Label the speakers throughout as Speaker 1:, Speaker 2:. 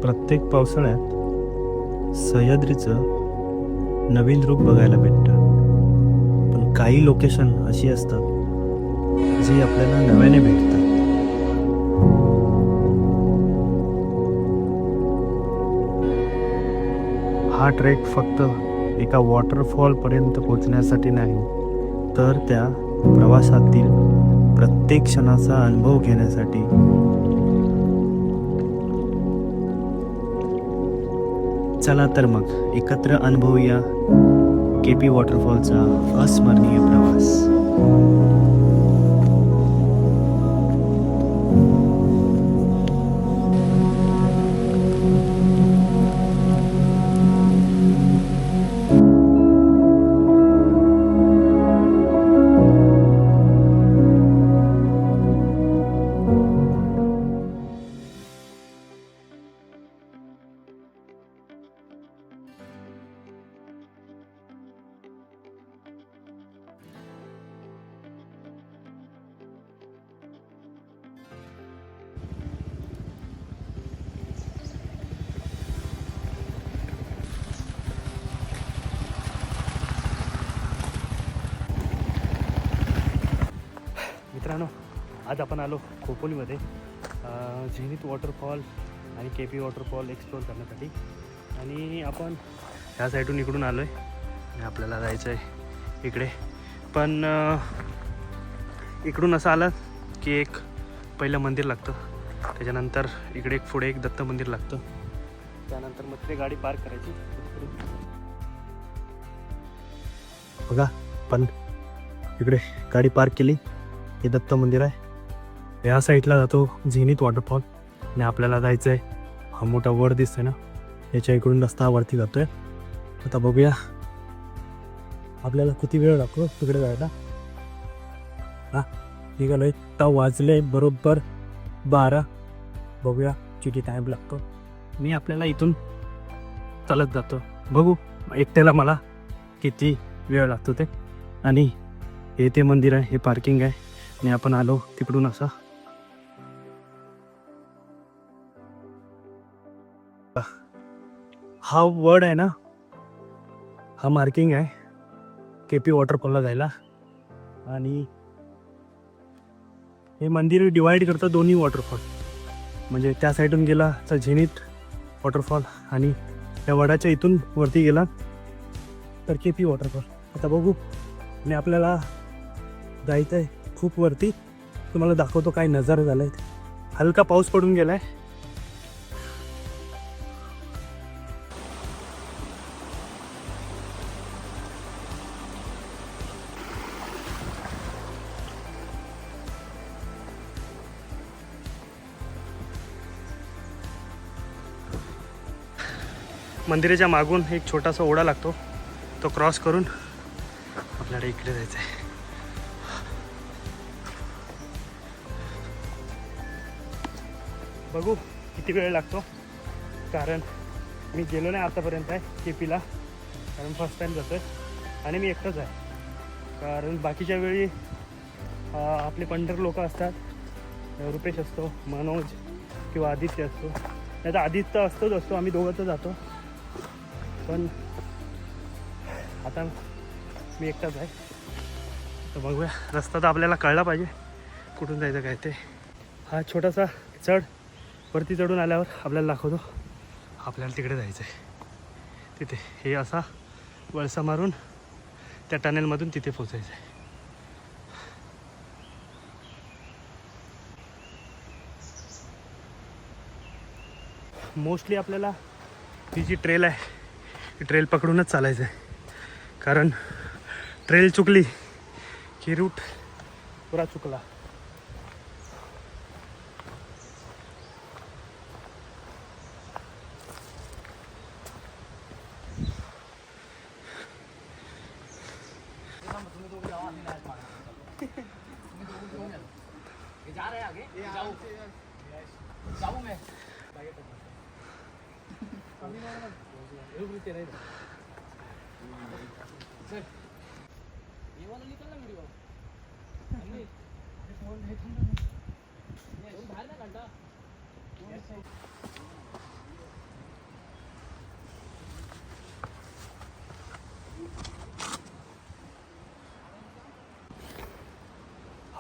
Speaker 1: प्रत्येक पावसाळ्यात सह्याद्रीचं नवीन रूप बघायला भेटतं. पण काही लोकेशन अशी असतात जी आपल्याला नव्याने भेटतात. हा ट्रेक फक्त एका वॉटरफॉलपर्यंत पोहोचण्यासाठी नाही, तर त्या प्रवासातील प्रत्येक क्षणाचा अनुभव घेण्यासाठी. चला तर मग एकत्र अनुभवूया केपी वॉटरफॉलचा अस्मरणीय प्रवास. मित्रांनो, आज आपण आलो खोपोलीमध्ये झेनिथ वॉटरफॉल आणि केपी वॉटरफॉल एक्सप्लोअर करण्यासाठी. आणि आपण ह्या साईडून इकडून आलो आहे आणि आपल्याला जायचं आहे इकडे. पण इकडून असं आलं की एक पहिलं मंदिर लागतं, त्याच्यानंतर इकडे एक पुढे एक दत्त मंदिर लागतं, त्यानंतर मग तिथे गाडी पार्क करायची. बघा, पण इकडे गाडी पार्क केली, हे दत्त मंदिर आहे. या साईडला जातो झेनिथ वॉटरफॉल आणि आपल्याला जायचं आहे. हा मोठा वर दिसतोय ना, याच्या इकडून रस्ता वरती जातोय. आता बघूया आपल्याला किती वेळ लागतो तिकडे जायला. निघालोय, आता वाजले बरोबर 12. बघूया किती टाईम लागतो. मी आपल्याला इथून चालत जातो, बघू एकट्याला मला किती वेळ लागतो ते. आणि हे ते मंदिर आहे, हे पार्किंग आहे आणि आपण आलो तिकडून. असा हा वर्ड आहे ना, हा मार्किंग आहे केपी वॉटरफॉलला जायला. आणि हे मंदिर डिवाईड करतं दोन्ही वॉटरफॉल. म्हणजे त्या साईडून गेला तर झेनिथ वॉटरफॉल आणि त्या वडाच्या इथून वरती गेला तर केपी वॉटरफॉल. आता बघू, आणि आपल्याला जायचं आहे खूप वरती. तुम्हाला दाखवतो काय नजारा झाला आहे. हलका पाऊस पडून गेला आहे. मंदिराच्या मागून एक छोटासा ओढा लागतो, तो क्रॉस करून आपल्याला इकडे जायचं आहे. बघू किती वेळ लागतो, कारण मी गेलो नाही आतापर्यंत आहे केपीला, कारण फर्स्ट टाईम जातो आहे आणि मी एकटाच आहे. कारण बाकीच्या वेळी आपले पंढर लोक असतात, रुपेश असतो, मनोज किंवा आदित्य असतो. नाही तर आदित्य असतो, आम्ही दोघं तर जातो. पण आता मी एकटाच आहे, तर बघूया. रस्ता तर आपल्याला कळला पाहिजे कुठून जायचं काय ते. हा छोटासा चढ, वरती चढून आल्यावर आपल्याला दाखवतो. आपल्याला तिकडे जायचं आहे. तिथे हे असा वळसा मारून त्या टनेलमधून तिथे पोचायचं आहे. मोस्टली आपल्याला ही जी ट्रेल आहे, ही ट्रेल पकडूनच चालायचं आहे. कारण ट्रेल चुकली की रूट पुरा चुकला.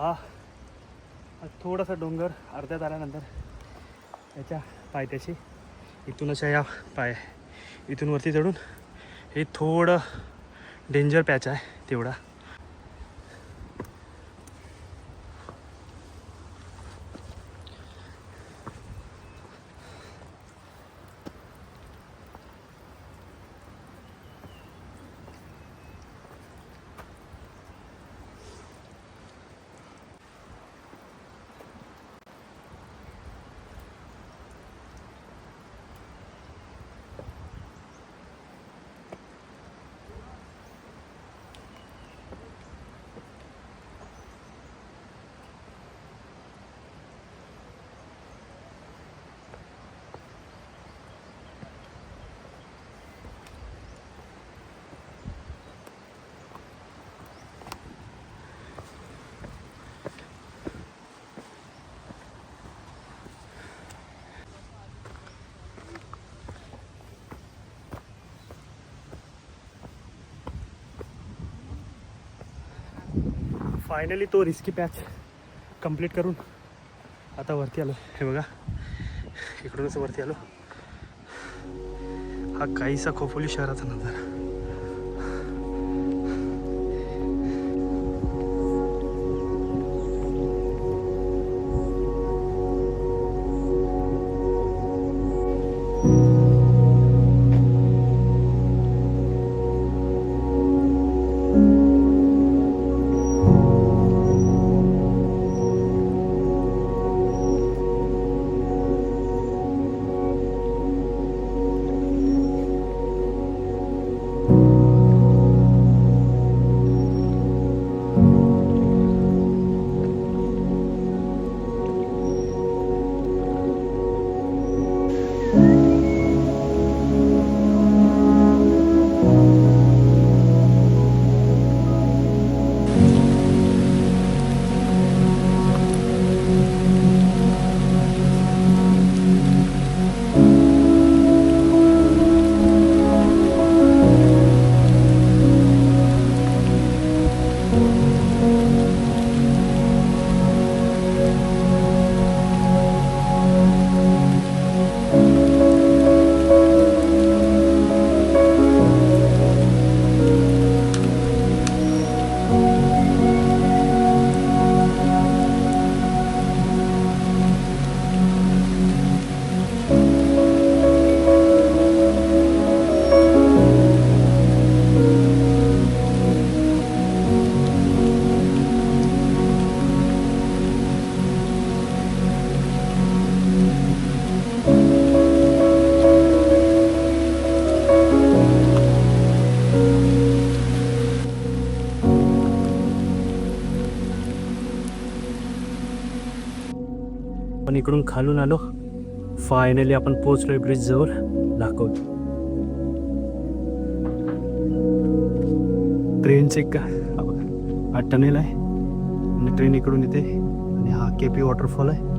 Speaker 1: हा थोडासा डोंगर अर्ध्या तारानंतर याच्या पायथ्याशी इथून अशा या इथून वरती चढून हे थोडं डेंजर पॅच आहे तेवढा. फायनली तो रिस्की पॅच कंप्लीट करून आता वरती आलो. हे बघा इकडूनच वरती आलो. हा काहीसा खोपोली शहराचा नजारा. पण इकडून खालून आलो. फायनली आपण पोहोचलोय ब्रिज जवळ. दाखवतो ट्रेनचे का हा टनेल आहे आणि ट्रेन इकडून येते आणि हा केपी वॉटरफॉल आहे.